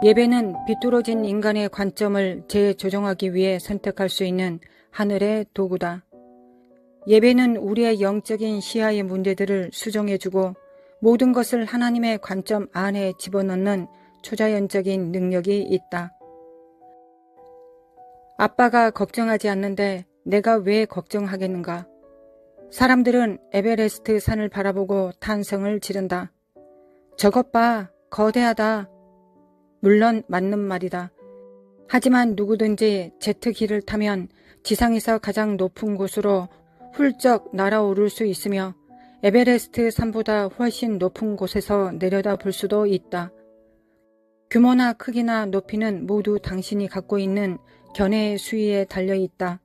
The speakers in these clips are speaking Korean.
예배는 비뚤어진 인간의 관점을 재조정하기 위해 선택할 수 있는 하늘의 도구다. 예배는 우리의 영적인 시야의 문제들을 수정해주고 모든 것을 하나님의 관점 안에 집어넣는 초자연적인 능력이 있다. 아빠가 걱정하지 않는데 내가 왜 걱정하겠는가? 사람들은 에베레스트 산을 바라보고 탄성을 지른다. 저것 봐, 거대하다. 물론 맞는 말이다. 하지만 누구든지 제트기를 타면 지상에서 가장 높은 곳으로 훌쩍 날아오를 수 있으며 에베레스트 산보다 훨씬 높은 곳에서 내려다 볼 수도 있다. 규모나 크기나 높이는 모두 당신이 갖고 있는 견해의 수위에 달려있다.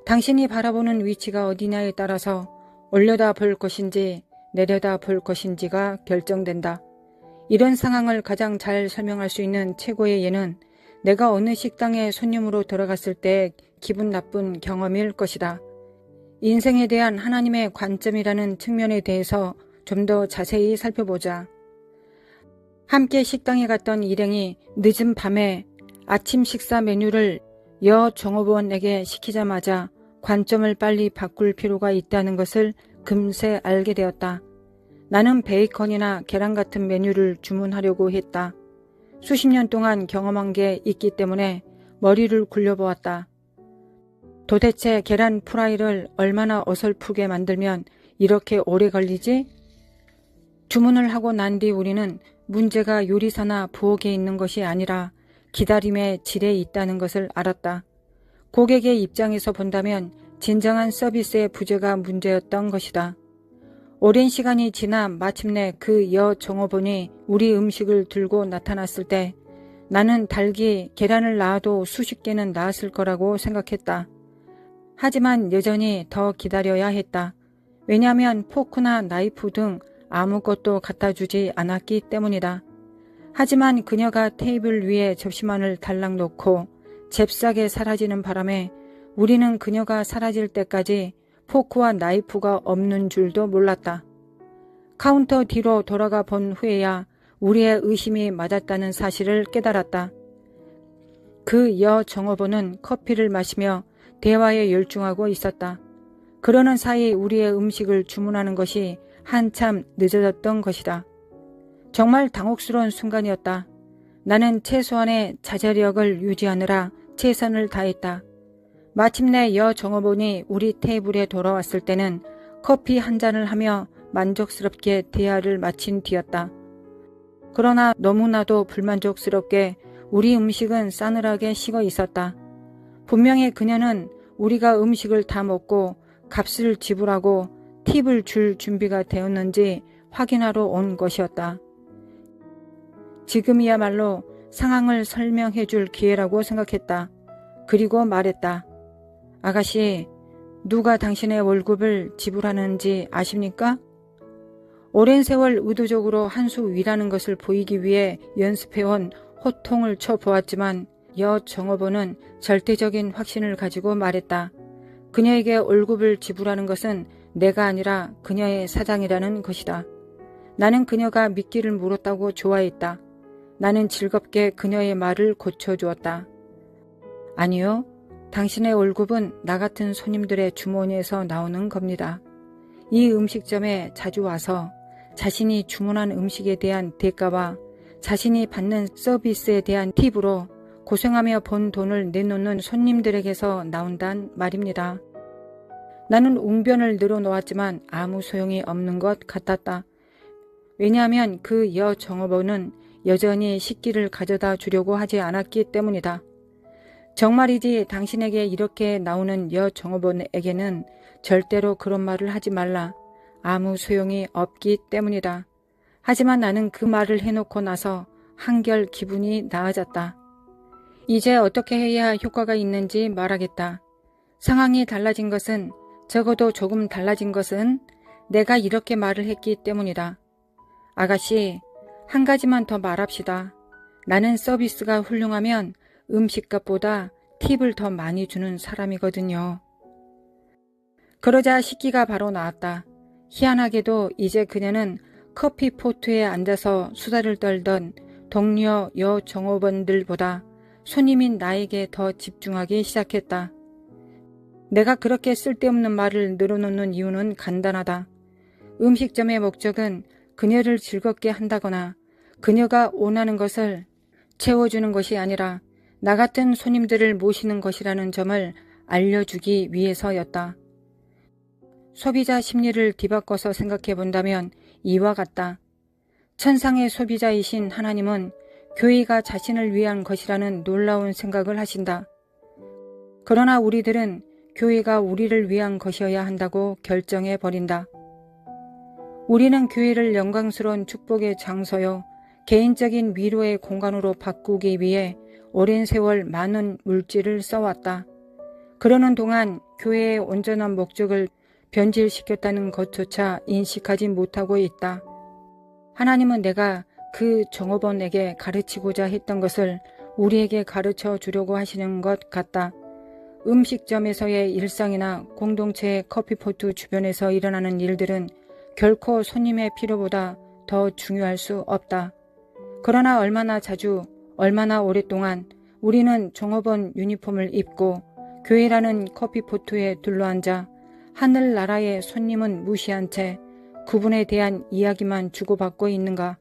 당신이 바라보는 위치가 어디냐에 따라서 올려다 볼 것인지 내려다 볼 것인지가 결정된다. 이런 상황을 가장 잘 설명할 수 있는 최고의 예는 내가 어느 식당에 손님으로 들어갔을 때 기분 나쁜 경험일 것이다. 인생에 대한 하나님의 관점이라는 측면에 대해서 좀 더 자세히 살펴보자. 함께 식당에 갔던 일행이 늦은 밤에 아침 식사 메뉴를 여 종업원에게 시키자마자 관점을 빨리 바꿀 필요가 있다는 것을 금세 알게 되었다. 나는 베이컨이나 계란 같은 메뉴를 주문하려고 했다. 수십 년 동안 경험한 게 있기 때문에 머리를 굴려보았다. 도대체 계란 프라이를 얼마나 어설프게 만들면 이렇게 오래 걸리지? 주문을 하고 난 뒤 우리는 문제가 요리사나 부엌에 있는 것이 아니라 기다림의 질에 있다는 것을 알았다. 고객의 입장에서 본다면 진정한 서비스의 부재가 문제였던 것이다. 오랜 시간이 지나 마침내 그 여 종업원이 우리 음식을 들고 나타났을 때 나는 닭이 계란을 낳아도 수십 개는 낳았을 거라고 생각했다. 하지만 여전히 더 기다려야 했다. 왜냐하면 포크나 나이프 등 아무것도 갖다 주지 않았기 때문이다. 하지만 그녀가 테이블 위에 접시만을 달랑 놓고 잽싸게 사라지는 바람에 우리는 그녀가 사라질 때까지 포크와 나이프가 없는 줄도 몰랐다. 카운터 뒤로 돌아가 본 후에야 우리의 의심이 맞았다는 사실을 깨달았다. 그 여 종업원은 커피를 마시며 대화에 열중하고 있었다. 그러는 사이 우리의 음식을 주문하는 것이 한참 늦어졌던 것이다. 정말 당혹스러운 순간이었다. 나는 최소한의 자제력을 유지하느라 최선을 다했다. 마침내 여 종업원이 우리 테이블에 돌아왔을 때는 커피 한 잔을 하며 만족스럽게 대화를 마친 뒤였다. 그러나 너무나도 불만족스럽게 우리 음식은 싸늘하게 식어 있었다. 분명히 그녀는 우리가 음식을 다 먹고 값을 지불하고 팁을 줄 준비가 되었는지 확인하러 온 것이었다. 지금이야말로 상황을 설명해 줄 기회라고 생각했다. 그리고 말했다. 아가씨, 누가 당신의 월급을 지불하는지 아십니까? 오랜 세월 의도적으로 한 수 위라는 것을 보이기 위해 연습해온 호통을 쳐보았지만 여 종업원은 절대적인 확신을 가지고 말했다. 그녀에게 월급을 지불하는 것은 내가 아니라 그녀의 사장이라는 것이다. 나는 그녀가 미끼를 물었다고 좋아했다. 나는 즐겁게 그녀의 말을 고쳐주었다. 아니요. 당신의 월급은 나 같은 손님들의 주머니에서 나오는 겁니다. 이 음식점에 자주 와서 자신이 주문한 음식에 대한 대가와 자신이 받는 서비스에 대한 팁으로 고생하며 번 돈을 내놓는 손님들에게서 나온단 말입니다. 나는 웅변을 늘어놓았지만 아무 소용이 없는 것 같았다. 왜냐하면 그 여 종업원은 여전히 식기를 가져다 주려고 하지 않았기 때문이다. 정말이지 당신에게 이렇게 나오는 여 종업원에게는 절대로 그런 말을 하지 말라. 아무 소용이 없기 때문이다. 하지만 나는 그 말을 해놓고 나서 한결 기분이 나아졌다. 이제 어떻게 해야 효과가 있는지 말하겠다. 상황이 달라진 것은, 적어도 조금 달라진 것은 내가 이렇게 말을 했기 때문이다. 아가씨, 한 가지만 더 말합시다. 나는 서비스가 훌륭하면 음식값보다 팁을 더 많이 주는 사람이거든요. 그러자 식기가 바로 나왔다. 희한하게도 이제 그녀는 커피 포트에 앉아서 수다를 떨던 동료 여종업원들보다 손님인 나에게 더 집중하기 시작했다. 내가 그렇게 쓸데없는 말을 늘어놓는 이유는 간단하다. 음식점의 목적은 그녀를 즐겁게 한다거나 그녀가 원하는 것을 채워주는 것이 아니라 나 같은 손님들을 모시는 것이라는 점을 알려주기 위해서였다. 소비자 심리를 뒤바꿔서 생각해 본다면 이와 같다. 천상의 소비자이신 하나님은 교회가 자신을 위한 것이라는 놀라운 생각을 하신다. 그러나 우리들은 교회가 우리를 위한 것이어야 한다고 결정해 버린다. 우리는 교회를 영광스러운 축복의 장소요, 개인적인 위로의 공간으로 바꾸기 위해 오랜 세월 많은 물질을 써왔다. 그러는 동안 교회의 온전한 목적을 변질시켰다는 것조차 인식하지 못하고 있다. 하나님은 내가 그 종업원에게 가르치고자 했던 것을 우리에게 가르쳐 주려고 하시는 것 같다. 음식점에서의 일상이나 공동체의 커피포트 주변에서 일어나는 일들은 결코 손님의 필요보다 더 중요할 수 없다. 그러나 얼마나 자주, 얼마나 오랫동안 우리는 종업원 유니폼을 입고 교회라는 커피포트에 둘러앉아 하늘나라의 손님은 무시한 채 그분에 대한 이야기만 주고받고 있는가?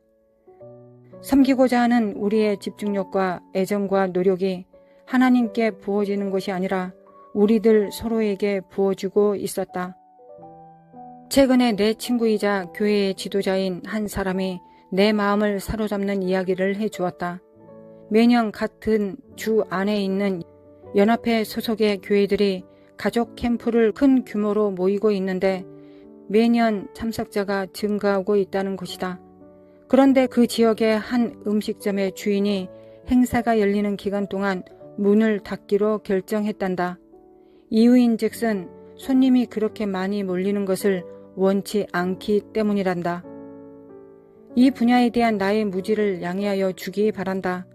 섬기고자 하는 우리의 집중력과 애정과 노력이 하나님께 부어지는 것이 아니라 우리들 서로에게 부어주고 있었다. 최근에 내 친구이자 교회의 지도자인 한 사람이 내 마음을 사로잡는 이야기를 해주었다. 매년 같은 주 안에 있는 연합회 소속의 교회들이 가족 캠프를 큰 규모로 모이고 있는데 매년 참석자가 증가하고 있다는 것이다. 그런데 그 지역의 한 음식점의 주인이 행사가 열리는 기간 동안 문을 닫기로 결정했단다. 이유인즉슨 손님이 그렇게 많이 몰리는 것을 원치 않기 때문이란다. 이 분야에 대한 나의 무지를 양해하여 주기 바란다.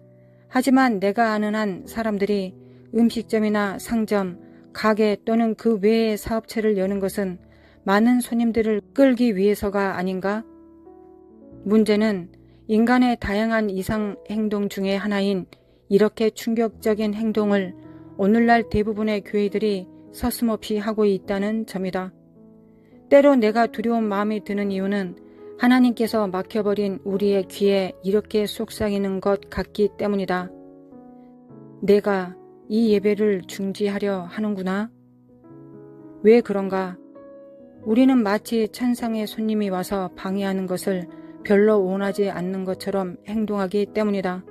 하지만 내가 아는 한 사람들이 음식점이나 상점, 가게 또는 그 외의 사업체를 여는 것은 많은 손님들을 끌기 위해서가 아닌가? 문제는 인간의 다양한 이상 행동 중의 하나인 이렇게 충격적인 행동을 오늘날 대부분의 교회들이 서슴없이 하고 있다는 점이다. 때로 내가 두려운 마음이 드는 이유는 하나님께서 막혀버린 우리의 귀에 이렇게 속삭이는 것 같기 때문이다. 내가 이 예배를 중지하려 하는구나. 왜 그런가? 우리는 마치 천상의 손님이 와서 방해하는 것을 별로 원하지 않는 것처럼 행동하기 때문이다.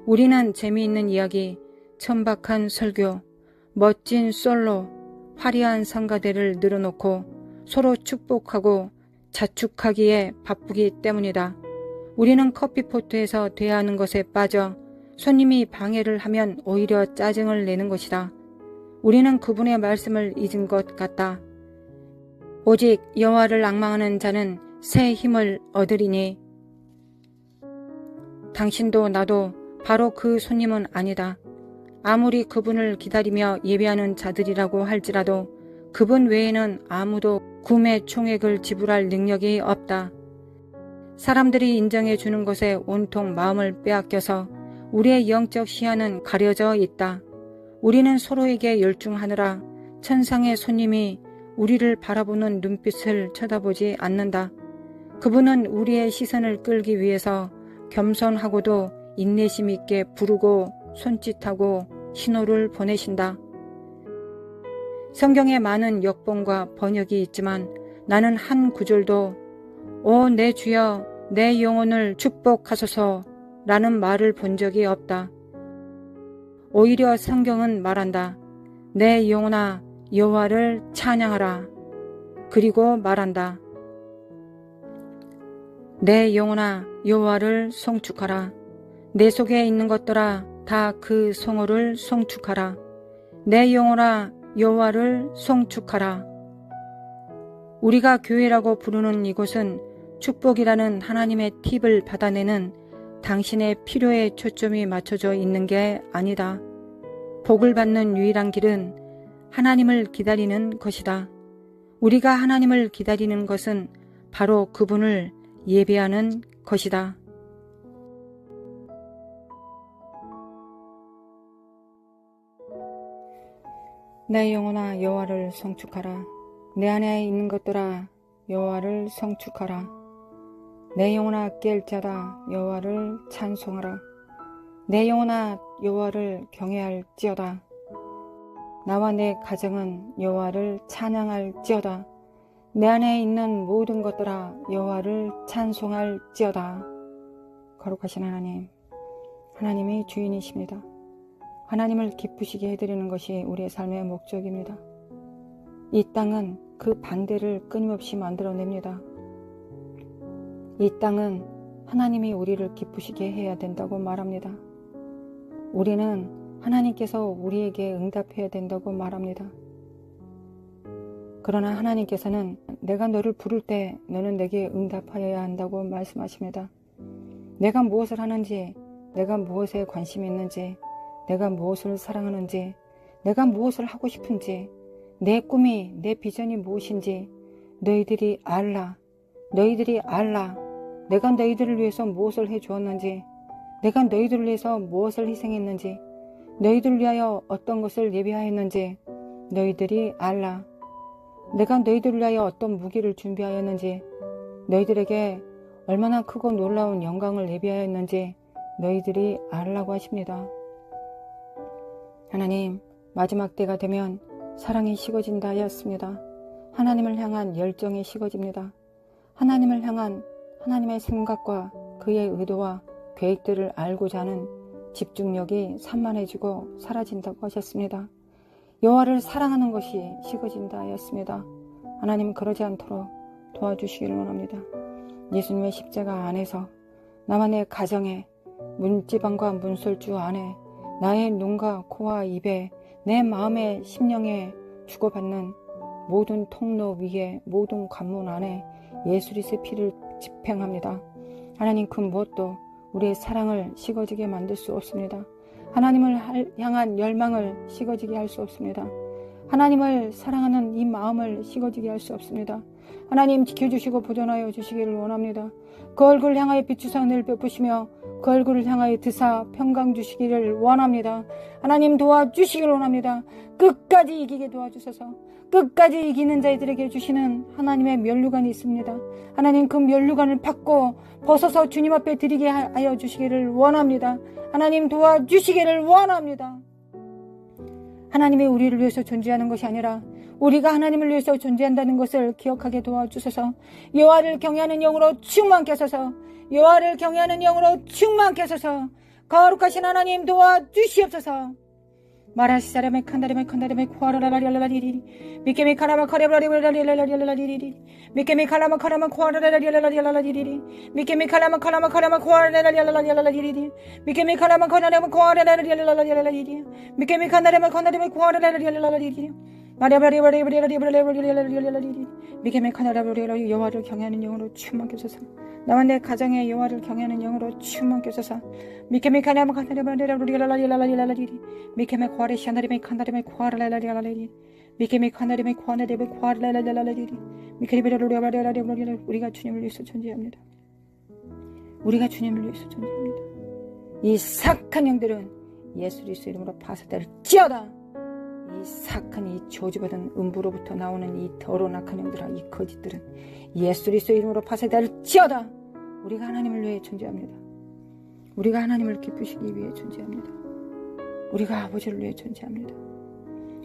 우리는 재미있는 이야기, 천박한 설교, 멋진 솔로, 화려한 성가대를 늘어놓고 서로 축복하고 자축하기에 바쁘기 때문이다. 우리는 커피포트에서 대하는 것에 빠져 손님이 방해를 하면 오히려 짜증을 내는 것이다. 우리는 그분의 말씀을 잊은 것 같다. 오직 여호와를 앙망하는 자는 새 힘을 얻으리니. 당신도 나도 바로 그 손님은 아니다. 아무리 그분을 기다리며 예배하는 자들이라고 할지라도 그분 외에는 아무도 구매 총액을 지불할 능력이 없다. 사람들이 인정해 주는 것에 온통 마음을 빼앗겨서 우리의 영적 시야는 가려져 있다. 우리는 서로에게 열중하느라 천상의 손님이 우리를 바라보는 눈빛을 쳐다보지 않는다. 그분은 우리의 시선을 끌기 위해서 겸손하고도 인내심 있게 부르고 손짓하고 신호를 보내신다. 성경에 많은 역본과 번역이 있지만 나는 한 구절도 오 내 주여 내 영혼을 축복하소서 라는 말을 본 적이 없다. 오히려 성경은 말한다. 내 영혼아 여호와를 찬양하라. 그리고 말한다. 내 영혼아 여호와를 송축하라. 내 속에 있는 것들아 다 그 성호를 송축하라. 내 영혼아 여호와를 송축하라. 우리가 교회라고 부르는 이곳은 축복이라는 하나님의 팁을 받아내는 당신의 필요에 초점이 맞춰져 있는 게 아니다. 복을 받는 유일한 길은 하나님을 기다리는 것이다. 우리가 하나님을 기다리는 것은 바로 그분을 예배하는 것이다. 내 영혼아 여호와를 성축하라. 내 안에 있는 것들아 여호와를 성축하라. 내 영혼아 깰 자다 여호와를 찬송하라. 내 영혼아 여호와를 경외할지어다. 나와 내 가정은 여호와를 찬양할지어다. 내 안에 있는 모든 것들아 여호와를 찬송할지어다. 거룩하신 하나님, 하나님이 주인이십니다. 하나님을 기쁘시게 해드리는 것이 우리의 삶의 목적입니다. 이 땅은 그 반대를 끊임없이 만들어냅니다. 이 땅은 하나님이 우리를 기쁘시게 해야 된다고 말합니다. 우리는 하나님께서 우리에게 응답해야 된다고 말합니다. 그러나 하나님께서는 내가 너를 부를 때 너는 내게 응답하여야 한다고 말씀하십니다. 내가 무엇을 하는지, 내가 무엇에 관심이 있는지, 내가 무엇을 사랑하는지, 내가 무엇을 하고 싶은지, 내 꿈이, 내 비전이 무엇인지 너희들이 알라. 너희들이 알라. 내가 너희들을 위해서 무엇을 해주었는지, 내가 너희들을 위해서 무엇을 희생했는지, 너희들을 위하여 어떤 것을 예비하였는지 너희들이 알라. 내가 너희들을 위하여 어떤 무기를 준비하였는지, 너희들에게 얼마나 크고 놀라운 영광을 예비하였는지 너희들이 알라고 하십니다. 하나님, 마지막 때가 되면 사랑이 식어진다 하였습니다. 하나님을 향한 열정이 식어집니다. 하나님을 향한 하나님의 생각과 그의 의도와 계획들을 알고자 하는 집중력이 산만해지고 사라진다고 하셨습니다. 여호와를 사랑하는 것이 식어진다 하였습니다. 하나님, 그러지 않도록 도와주시기를 원합니다. 예수님의 십자가 안에서 나와 내 가정에, 문지방과 문설주 안에, 나의 눈과 코와 입에, 내 마음의 심령에 주고받는 모든 통로 위에, 모든 관문 안에 예수 그리스도의 피를 집행합니다. 하나님, 그 무엇도 우리의 사랑을 식어지게 만들 수 없습니다. 하나님을 향한 열망을 식어지게 할 수 없습니다. 하나님을 사랑하는 이 마음을 식어지게 할 수 없습니다. 하나님, 지켜주시고 보존하여 주시기를 원합니다. 그 얼굴을 향하여 비추사 은혜를 베푸시며 그 얼굴을 향하여 드사 평강 주시기를 원합니다. 하나님, 도와주시기를 원합니다. 끝까지 이기게 도와주셔서 끝까지 이기는 자들에게 주시는 하나님의 면류관이 있습니다. 하나님, 그 면류관을 받고 벗어서 주님 앞에 드리게 하여 주시기를 원합니다. 하나님, 도와주시기를 원합니다. 하나님이 우리를 위해서 존재하는 것이 아니라 우리가 하나님을 위해서 존재한다는 것을 기억하게 도와주셔서 여호와를 경외하는 영으로 충만케 하소서. 여호와를 경외하는 영으로 충만케 하소서. 거룩하신 하나님, 도와주시옵소서. 마라시 사람의 칸다림의 코아라라리라리리 미케미 카라마 카레브라리라리라리라리리 미케미 카라마 카라마 코아라라리라리라리리 미케미 카라마 카라마 카라마 코아라라리라리라리리 미케미 카라마 카라마 코아라라리라리라리리 미케미 카라마 카라마 코아라라리라리라리리 마리아바리바리바리바리바리바리바리바리바리바리바리 미케미 카라라리라리 여호와를 경외하는 영으로 충만케 하소서. 나와 내 가정에 여호와를 경외하는 영으로 충만케 하소서. 미케미 카라마 카라라리라리라리라리리 미케미 코아레시아나리메 칸다리메 코아라라리라리리 미케미 칸다리메 코아나리메 코아라라리라리리 미케리베라리라리라리라리 우리가 주님을 위해서 존재합니다. 우리가 주님을 위해서 존재합니다. 이 사악한 영들은 예수 그리스도 이름으로 파쇄될지어다. 이 사악한 이 저주받은 음부로부터 나오는 이 더러운 악한 영들아, 이 거짓들은 예수 그리스도 이름으로 파쇄될지어다. 우리가 하나님을 위해 존재합니다. 우리가 하나님을 기쁘시기 위해 존재합니다. 우리가 아버지를 위해 존재합니다.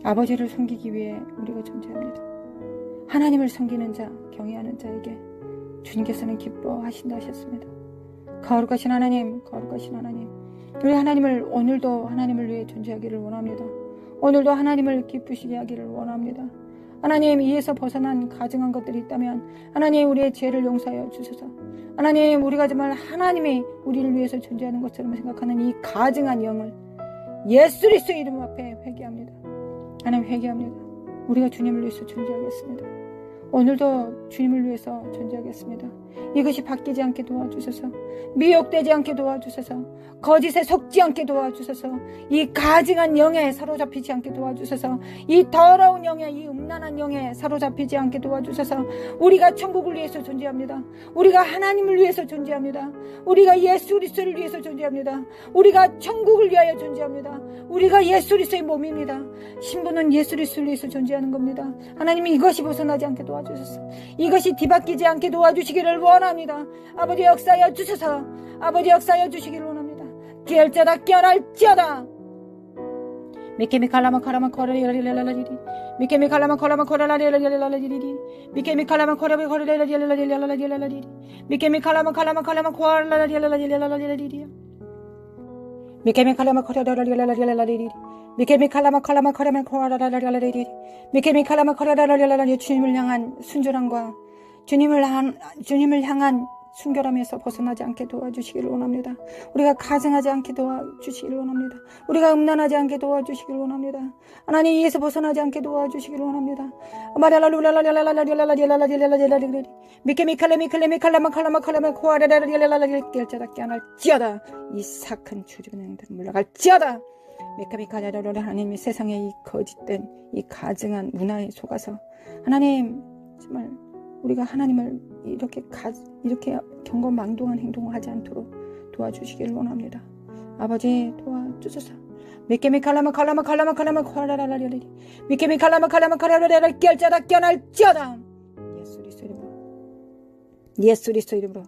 아버지를 섬기기 위해 우리가 존재합니다. 하나님을 섬기는 자, 경외하는 자에게 주님께서는 기뻐하신다 하셨습니다. 거룩하신 하나님, 거룩하신 하나님, 우리 하나님을 오늘도 하나님을 위해 존재하기를 원합니다. 오늘도 하나님을 기쁘시게 하기를 원합니다. 하나님, 이에서 벗어난 가증한 것들이 있다면 하나님, 우리의 죄를 용서하여 주소서. 하나님, 우리가 정말 하나님이 우리를 위해서 존재하는 것처럼 생각하는 이 가증한 영을 예수 그리스도 이름 앞에 회개합니다. 하나님, 회개합니다. 우리가 주님을 위해서 존재하겠습니다. 오늘도 주님을 위해서 존재하겠습니다. 이것이 바뀌지 않게 도와주소서. 미혹되지 않게 도와주소서. 거짓에 속지 않게 도와주소서. 이 가증한 영에 사로잡히지 않게 도와주소서. 이 더러운 영에, 이 음란한 영에 사로잡히지 않게 도와주소서. 우리가 천국을 위해서 존재합니다. 우리가 하나님을 위해서 존재합니다. 우리가 예수 그리스도를 위해서 존재합니다. 우리가 천국을 위하여 존재합니다. 우리가 예수 그리스도의 몸입니다. 신부는 예수 그리스도를 위해서 존재하는 겁니다. 하나님이 이것이 벗어나지 않게 도와주소서. 이것이 뒤바뀌지 않게 도와주시기를 원합니다. 아버지 역사하여 주소서. 아버지 역사하여 주시기를 원합니다. 깨알자다 깨어날지어다. 미케미 칼라마 칼라마 코라리라리라리리 미케미 칼라마 칼라마 코라라리라리라리리 미케미 칼라마 코라비 코라리라리라리라리리 미케미 칼라마 칼라마 칼라마 코라라리라리라리리 미케미 칼라마 코라라리라리라리리 미케미 칼라마 칼라마 코라마 코라라리라리리 미케미 칼라마 코라라리라리라리 주님을 향한 순전함과 주님을 향한 순결함에서 벗어나지 않게 도와주시기를 원합니다. 우리가 가증하지 않게 도와주시기를 원합니다. 우리가 음란하지 않게 도와주시기를 원합니다. 하나님 이에서 벗어나지 않게 도와주시기를 원합니다. 미케미칼레미칼레미칼라마칼라마 코아레라리라리라리 깰자다 깨어날지어다. 이 사악한 주주은행들 물러갈지어다. 미케미칼레라리 하나님이 세상의 이 거짓된 이 가증한 문화에 속아서 하나님 정말 우리가 하나님을 이렇게 경건망동한 행동을 하지 않도록 도와주시기를 원합니다. 아버지 도와주소서. 미케미칼라마 칼라마 칼라마 칼라마 코라라라리리 미케미칼라마 칼라마 칼라라리라 깨알자다 깨어날지어다. 예수 그리스도 이름으로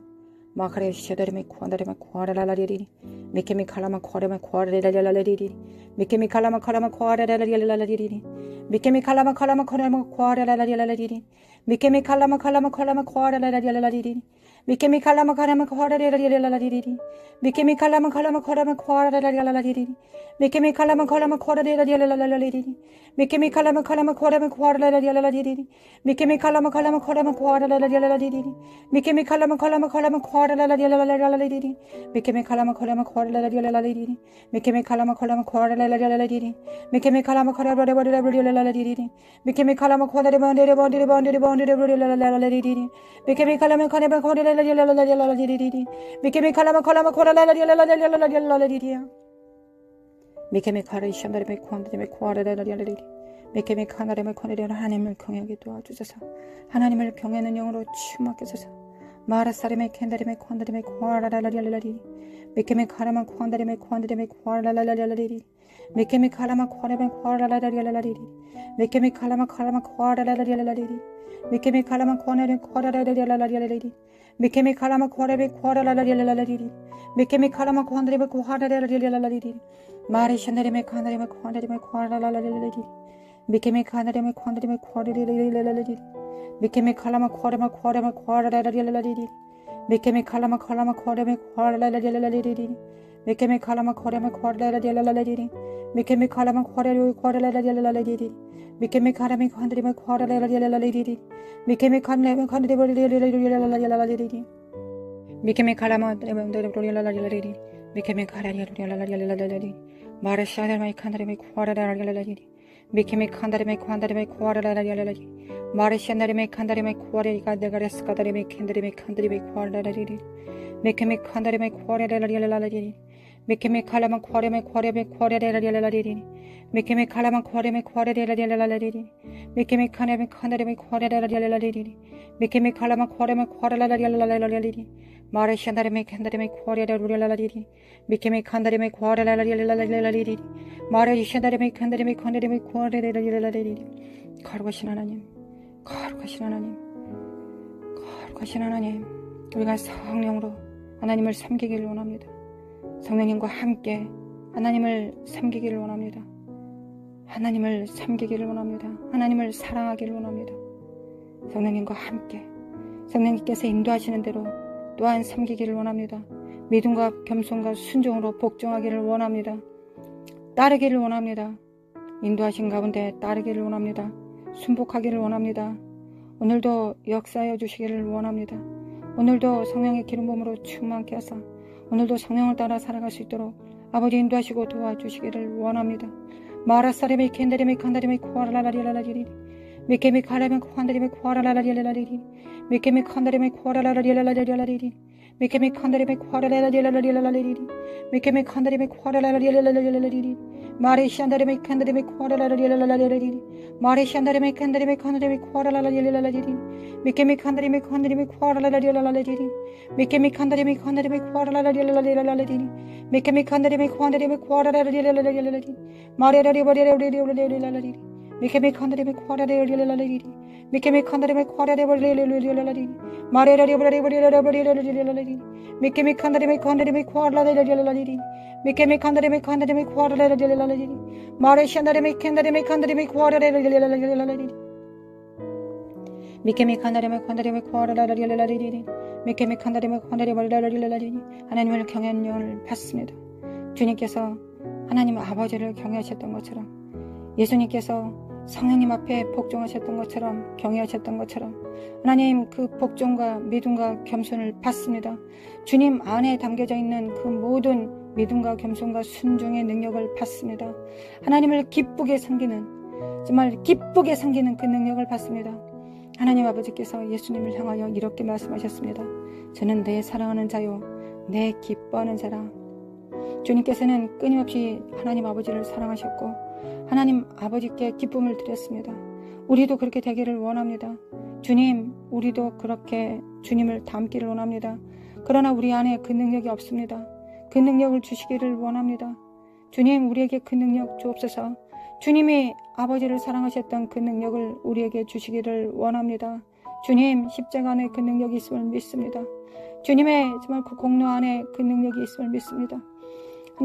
마카레 시다르메 코안다르메 코라라라리리 미케미칼라마 코라메 코라라라리리 미케미칼라마 칼라마 코라라라리리 미케미칼라마 칼라마 코라마 코라라라리리 미케미 칼라마 칼라마 칼라마 코아라라리라리리 미케미 칼라마 칼라마 코아라라리라리리 미케미 칼라마 칼라마 칼라마 코아라라리라리리 미케미 칼라마 칼라마 코아라라리라리리 미케미 칼라마 칼라마 코아라마 코아라라리라리리 미케미 칼라마 칼라마 코아라마 코아라라리라리리 미케미 칼라마 칼라마 칼라마 코아라라리라리리 미케미 칼라마 칼라마 코아라라리라리리 미케미 칼라마 칼라마 코아라라리라리리 미케미 칼라마 코아라라리라리리 미케미 칼라마 코아라라리라리리 미케미 칼라마 칼라마 코라라라리라리라리리 미케미 칼라마 칼라마 코라라라리라리라리리 미케미 카레 샨다르메 코안다르메 코아라라리라리리 미케미 카나르메 코네리라 하나님을 경외하게 도와주소서. 하나님을 경외하는 영으로 충만케 하소서. 마라사르메 켄다르메 코안다르메 코아라라리라리리 미케미 카라마 코안다르메 코안다르메 코아라라리라리리 미케미 카라마 코아라메 코아라라리라리리 미케미 칼라마 칼라마 코아라라리라리리 미케미 칼라마 코아라레 코아라라리라리리 미케미 칼라마 코아라레 코아라라리라리리 미케미 칼라마 코안다르메 코아라라리라리리 마레 샨다르메 카나르메 코안다르메 코아라라리라리리 미케미 카나르메 코안다르메 코아라라리라리리 미케미 칼라마 코아라마 코아라마 코아라라리라리리 미케미 칼라마 칼라마 코아라메 코아라라리라리리 미케미 칼라마 코아라메 코아라라리라리리 미케미 칼라마 코아라레 코아라라리라리리 미케미 카라메 코안다르메 코아라라리라리리 미케미 카나르메 코아라라리라리리 미케미 칼라마 데레라리라리리 미케미 카라리라리라리리 마르샤르메 칸다르메 코아라라리라리리 미케미 칸다르메 코안다르메 코아라라리라리리 마르샤르메 칸다르메 코아레가 데가레스카다르메 켄다르메 칸다르메 코아라라리리 미케미 칸다르메 코아라라리라리리 미케미 칼라마 코아레메 코아레메 코아라라리라리리 미케미 칼라마 코아레메 코아라라리라리리 미케미 카네메 칸다르메 코아라라리라리리 미케미 칼라마 코아레메 코아라라리라리리 마르샤다르메 켄다르메 코아라라리라리리 미케미 칸다르메 코아라라리라리리 마르샤다르메 켄다르메 칸다르메 코아라라리라리리 거룩하신 하나님 거룩하신 하나님 거룩하신 하나님 우리가 성령으로 하나님을 섬기기를 원합니다. 성령님과 함께 하나님을 섬기기를 원합니다. 하나님을 섬기기를 원합니다. 하나님을 사랑하기를 원합니다. 성령님과 함께 성령님께서 인도하시는 대로 또한 섬기기를 원합니다. 믿음과 겸손과 순종으로 복종하기를 원합니다. 따르기를 원합니다. 인도하신 가운데 따르기를 원합니다. 순복하기를 원합니다. 오늘도 역사하여 주시기를 원합니다. 오늘도 성령의 기름 부음으로 충만케 하사 오늘도 성령을 따라 살아갈 수 있도록 아버지 인도하시고 도와주시기를 원합니다. 마라사레메 켄다레메 칸다레메 코아라라리라리리 미케미 카라메 콘드리메 코아라라리라리리 미케미 콘드리메 코아라라리라리라리리 미케미 콘드리메 코아라라리라리라리리 미케미 콘드리메 코아라라리라리라리리 마레시안다리메 콘드리메 코아라라리라리라리리 마레시안다리메 콘드리메 콘드리메 코아라라리라리라리리 미케미 콘드리메 콘드리메 코아라라리라리라리리 미케미 콘드리메 콘드리메 코아라라리라리라리리 미케미 콘드리메 콘드리메 코아라라리라리라리리 마레라리바리라리라리라리리 미케미 콘드리메 코아라라리라리라리리 미케미 콘드리메 코아라라리라리라리리 마레라리바리라리라리라리리 미케미 콘드리메 콘드리메 코아라라리라리라리리 미케미 콘드리메 콘드리메 코아라라리라리라리리 마레시안다리메 콘드리메 콘드리메 코아라라리라리라리리 미케미 콘드리메 콘드리메 코아라라리라리라리리 미케미 콘드리메 콘드리메 하나님을 경외하는 영을 받습니다. 주님께서 하나님 아버지를 경외하셨던 것처럼 예수님께서 성령님 앞에 복종하셨던 것처럼 경외하셨던 것처럼 하나님 그 복종과 믿음과 겸손을 받습니다. 주님 안에 담겨져 있는 그 모든 믿음과 겸손과 순종의 능력을 받습니다. 하나님을 기쁘게 섬기는 정말 기쁘게 섬기는 그 능력을 받습니다. 하나님 아버지께서 예수님을 향하여 이렇게 말씀하셨습니다. 저는 내 사랑하는 자요 내 기뻐하는 자라. 주님께서는 끊임없이 하나님 아버지를 사랑하셨고 하나님 아버지께 기쁨을 드렸습니다. 우리도 그렇게 되기를 원합니다. 주님, 우리도 그렇게 주님을 닮기를 원합니다. 그러나 우리 안에 그 능력이 없습니다. 그 능력을 주시기를 원합니다. 주님, 우리에게 그 능력 주옵소서. 주님이 아버지를 사랑하셨던 그 능력을 우리에게 주시기를 원합니다. 주님, 십자가 안에 그 능력이 있음을 믿습니다. 주님의 정말 그 공로 안에 그 능력이 있음을 믿습니다.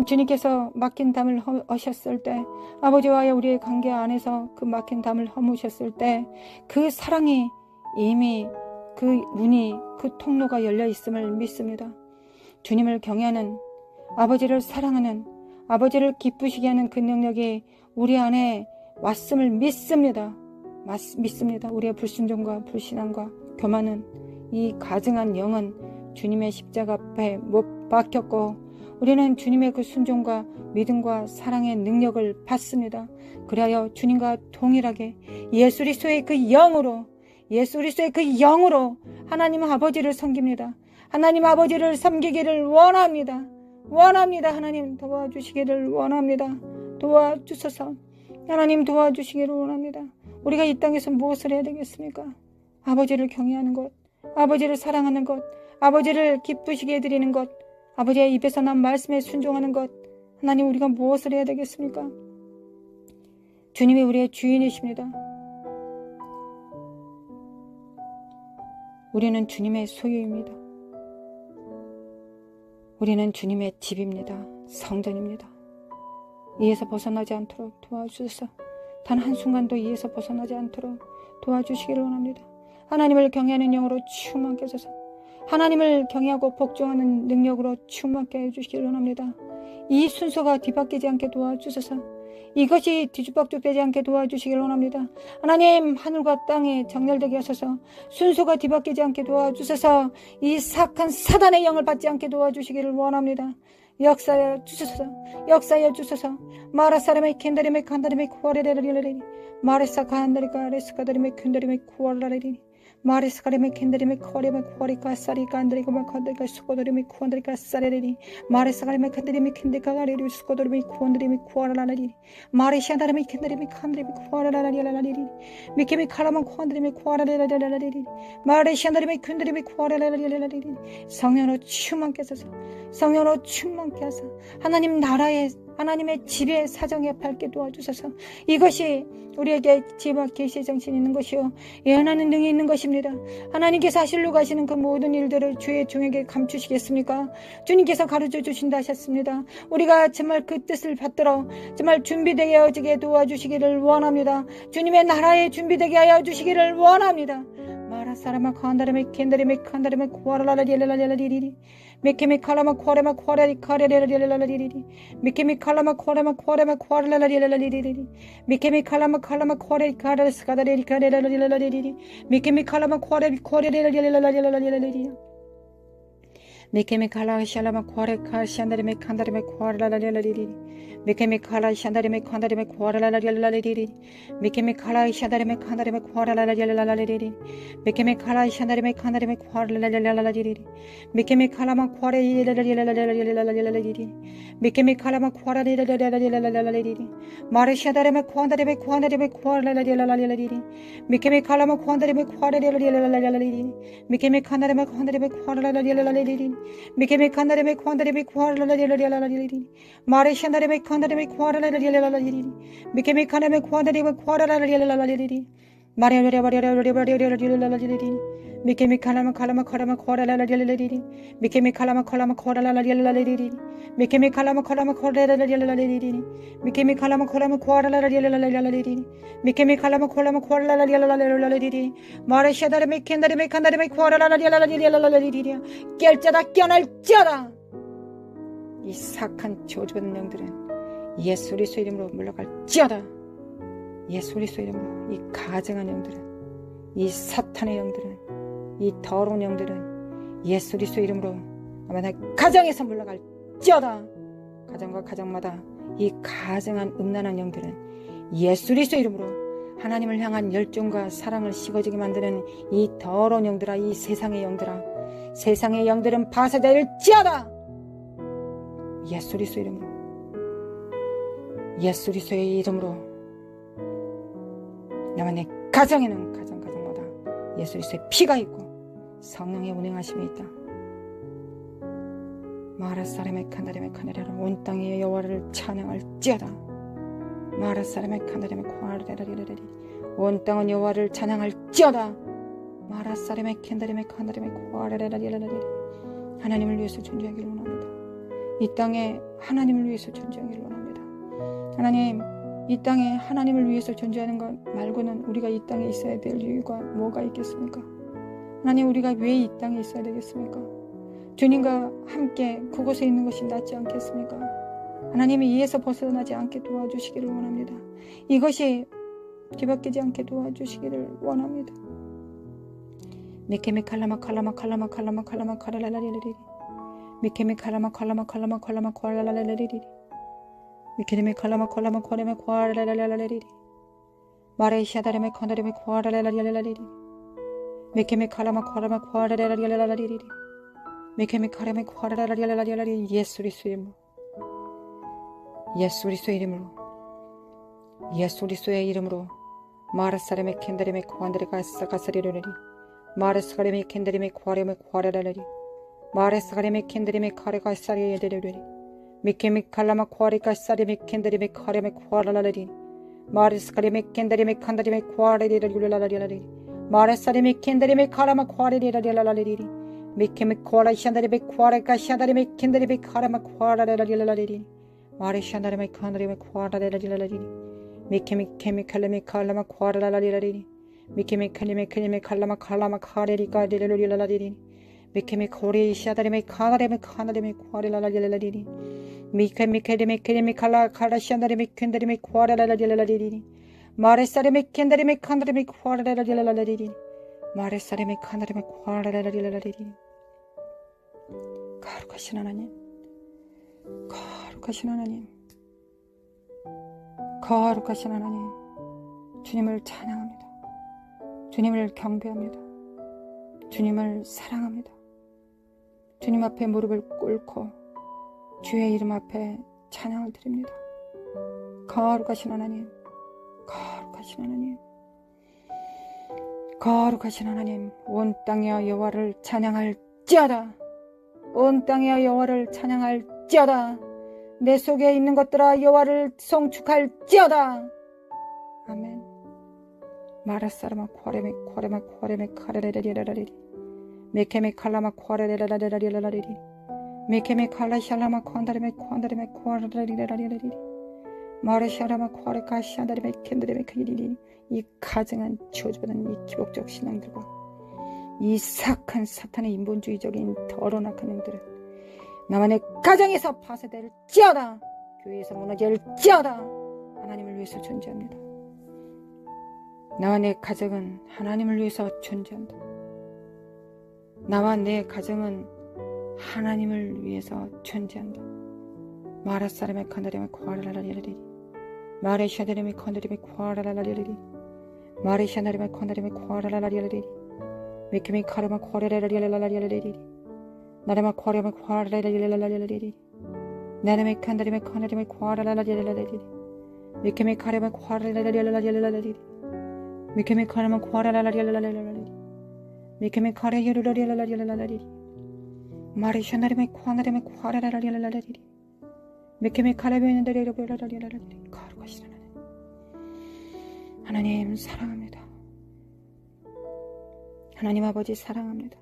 주님께서 막힌 담을 허셨을 때 아버지와의 우리의 관계 안에서 그 막힌 담을 허무셨을 때 그 사랑이 이미 그 문이 그 통로가 열려 있음을 믿습니다. 주님을 경외하는 아버지를 사랑하는 아버지를 기쁘시게 하는 그 능력이 우리 안에 왔음을 믿습니다. 믿습니다. 우리의 불순종과 불신앙과 교만은 이 가증한 영은 주님의 십자가 앞에 못 박혔고 우리는 주님의 그 순종과 믿음과 사랑의 능력을 받습니다. 그리하여 주님과 동일하게 예수 그리스도의 그 영으로 하나님 아버지를 섬깁니다. 하나님 아버지를 섬기기를 원합니다. 하나님 도와주시기를 원합니다. 도와주소서. 하나님 도와주시기를 원합니다. 우리가 이 땅에서 무엇을 해야 되겠습니까? 아버지를 경외하는 것, 아버지를 사랑하는 것, 아버지를 기쁘시게 해드리는 것, 아버지의 입에서 난 말씀에 순종하는 것. 하나님, 우리가 무엇을 해야 되겠습니까? 주님이 우리의 주인이십니다. 우리는 주님의 소유입니다. 우리는 주님의 집입니다. 성전입니다. 이에서 벗어나지 않도록 도와주셔서 단 한순간도 이에서 벗어나지 않도록 도와주시기를 원합니다. 하나님을 경외하는 영으로 충만케 하소서. 하나님을 경외하고 복종하는 능력으로 충만케 해주시기를 원합니다. 이 순서가 뒤바뀌지 않게 도와주셔서 이것이 뒤죽박죽되지 않게 도와주시기를 원합니다. 하나님, 하늘과 땅에 정렬되게 하소서. 순서가 뒤바뀌지 않게 도와주셔서 이 사악한 사단의 영을 받지 않게 도와주시기를 원합니다. 역사하여 주소서. 마라 사람의 캔다리메 칸다리메 쿠아레레레레레 마레사 칸다리카 레스카다리메 캔다리메 쿠아라레레 마레스카리메 캔다리메 코레메 코리카 사리카 안드리고마 칸다리카 수코도리메 쿠안드리카 사레레리 마레스카리메 칸다리메 캔데카 가레리 수코도리메 쿠안드리메 쿠아라라레리 마레시아다리메 캔다리메 칸다리메 쿠아라라라라라리 미케메 카라만 쿠안드리메 쿠아라라라라라리 마레시아다리메 캔다리메 쿠아라라라라라리 성령으로 충만케 하소서. 성령으로 충만케 하소서. 하나님의 집의 사정에 밝게 도와주셔서 이것이 우리에게 지혜와 계시의 정신이 있는 것이요 예언하는 능이 있는 것입니다. 하나님께서 하시려고 하시는 그 모든 일들을 주의 종에게 감추시겠습니까? 주님께서 가르쳐 주신다 하셨습니다. 우리가 정말 그 뜻을 받들어 정말 준비되게 하여지게 도와주시기를 원합니다. 주님의 나라에 준비되게 하여 주시기를 원합니다. 마라 사라마 칸다레메 켄다레메 칸다레메 쿠아라라라리라라리리 미케미 칼라마 코레마 코레리 카레레라리라라리리 미케미 칼라마 코레마 코레마 코레라라리라라리리 미케미 칼라마 코레 카레스 카다레리 카레라라리라라리리 미케미 칼라마 코레 코레레라리라라리라라리리 미케미칼라 샬라마 코아레카 샨다리메 칸다리메 코아라라리라리리 미케미칼라 샨다리메 칸다리메 코아라라리라리리 미케미칼라 샨다리메 칸다리메 코아라라리라리리 미케미칼라 샨다리메 칸다리메 코아라라리라리리 미케미칼라마 코아레리라리라리라리리 미케미칼라마 코아라리라리라리라리리 마르샤다리메 코안다리메 코안다리메 코아라라리라리리 미케미칼라마 코안다리메 코아라리라리라리리 미케미칸다리메 코안다리메 코아라라리라리리 미케미 칸다레메 콘다레메 코아라라리라리라리리 마레샨다레메 칸다레메 코아라라리라리라리리 미케미 칸다레메 콘다레메 코아라라리라리라리리 마레레레레레레레레레레레레리 미케미 칼라마 칼라마 칼라마 코아라라리라리리 미케미 칼라마 칼라마 코아라라리라리리 미케미 칼라마 칼라마 코아라라리라리리 미케미 칼라마 칼라마 코아라라리라리리 미케미 칼라마 칼라마 코아라라리라리리 마레샤다레메 켄다레메 칸다레메 코아라라리라리라리리 깰자다 껴날자다. 이 사악한 저주받는 영들은 예수 그리스도 이름으로 물러갈지어다. 예수 그리스도 이름으로 이 가증한 영들은, 이 사탄의 영들은, 이 더러운 영들은 예수 그리스도 이름으로 아마 내 가정에서 물러갈지어다. 가정과 가정마다 이 가증한 음란한 영들은 예수 그리스도 이름으로 하나님을 향한 열정과 사랑을 식어지게 만드는 이 더러운 영들아, 이 세상의 영들아, 세상의 영들은 파쇄될지어다. 예수 그리스도 이름으로, 예수 그리스도의 이름으로 나만 내 가정에는 가정마다 예수 그리스도의 피가 있고 성령의 운행하심이 있다. 마라사람의 칸다림의 카네라를 온 땅의 여호와를 찬양할지어다. 마라사람의 칸다림의 코아르레라리레리 온 땅은 여호와를 찬양할지어다. 마라사람의 캔다림의 칸다림의 코아르레라리레리 하나님을 위해서 존재하기를 원합니다. 이 땅에 하나님을 위해서 존재하기를 원합니다. 하나님, 이 땅에 하나님을 위해서 존재하는 것 말고는 우리가 이 땅에 있어야 될 이유가 뭐가 있겠습니까? 하나님, 우리가 왜 이 땅에 있어야 되겠습니까? 주님과 함께 그곳에 있는 것이 낫지 않겠습니까? 하나님이 이에서 벗어나지 않게 도와주시기를 원합니다. 이것이 뒤바뀌지 않게 도와주시기를 원합니다. 미케미 칼라마 칼라마 칼라마 칼라마 칼라마 칼라라리리리 미케미 칼라마 칼라마 칼라마 칼라마 칼라라리리리 미케미 칼라마 칼라마 칼라마 칼라라리리리 마레샤다레메 콘다레메 칼라라리리리 미케미 칼라마 칼라마 칼라라리리리 미케미 칼라마 칼라라리리리 예수 그리스도의 이름으로, 예수 그리스도의 이름으로, 예수 그리스도의 이름으로 마르사레메 켄다레메 코안드레가 사가사리로리 마르스가레메 켄다레메 코아레메 코아레라리 마르스가레메 켄다레메 카레가 사리에데레리 미케미 칼라마 코아레가 사레메 켄다레메 카레메 코아라라리 마르스가레메 켄다레메 칸다레메 코아레리라리라리라리 마르사레메 켄다레메 카라마 코아레리라리라리리 미케미 코아라 샨다레메 코아레가 샨다레메 켄다레메 카라마 코아라라리라리리 마르샤다레메 칸다레메 코아라라리라리 미케미 칼레메 칼라마 코아라라리라리 미케미 칼레메 칼라마 칼라마 카레리가 데레리라리리 미케미 코리 샤다레메 카다레메 카나레메 코아라라리라리 미케미 칼라 샤다레메 켄다레메 코아라라리라리 마레사레메 켄다레메 칸다레메 코아라라리라리 마레사레메 칸다레메 코아라라리라리 거룩하신 하나님, 거룩하신 하나님, 거룩하신 하나님, 주님을 찬양합니다. 주님을 경배합니다. 주님을 사랑합니다. 주님 앞에 무릎을 꿇고 주의 이름 앞에 찬양을 드립니다. 거룩하신 하나님, 거룩하신 하나님, 거룩하신 하나님, 온 땅의 여호와를 찬양할지어다. 온 땅의 여호와를 찬양할지어다. 내 속에 있는 것들아 여호와를 송축할지어다. 아멘. 마라사라마 코아레메 코아레마 코아레메 카레레레레레레리 메케메 칼라마 코아레레레레레레레리 메케메 칼라 샬라마 코안다레메 코안다레메 코아레레레레레리 마르샤라마 코아레카 샤다레메 켄드레메 크리리 이 가증한 저주받은 이 기복적 신앙들과 이 사악한 사탄의 인본주의적인 더러운 악한 영들은 나만의 가정에서 파쇄될지어다. 교회에서 무너질지어다. 하나님을 위해서 존재합니다. 나와 내 가정은 하나님을 위해서 존재한다. 나와 내 가정은 하나님을 위해서 존재한다. 마라사람의 컨드림의 코아라라리리리 마레샤드림의 컨드림의 코아라라리리리 마레샤드림의 컨드림의 코아라라리리리 미키미 카르마 코아라라리리리 나르마 코아르마 코아라라리리리 나르메 컨드림의 컨드림의 코아라라리리리 미키미 카르마 코아라라리리리 미키미 카르마 코아라라리리리 미키미 카레유르리리리 마레샤드림의 코아나림의 코아라라리리리 미키미 카레베는데리리리리리 가르가시라는 하나님 사랑합니다. 하나님 아버지 사랑합니다.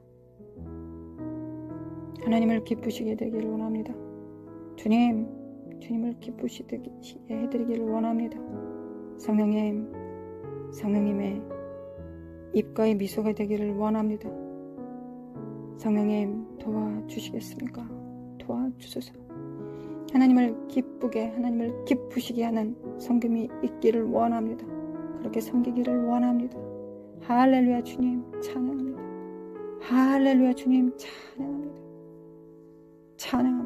하나님을 기쁘시게 되기를 원합니다. 주님을 기쁘시게 해드리기를 원합니다. 성령님의 입가에 미소가 되기를 원합니다. 성령님 도와주시겠습니까? 도와주소서. 하나님을 기쁘시게 하는 성김이 있기를 원합니다. 그렇게 섬기기를 원합니다. 할렐루야 주님 찬양합니다. 할렐루야 주님 찬양합니다. 찬양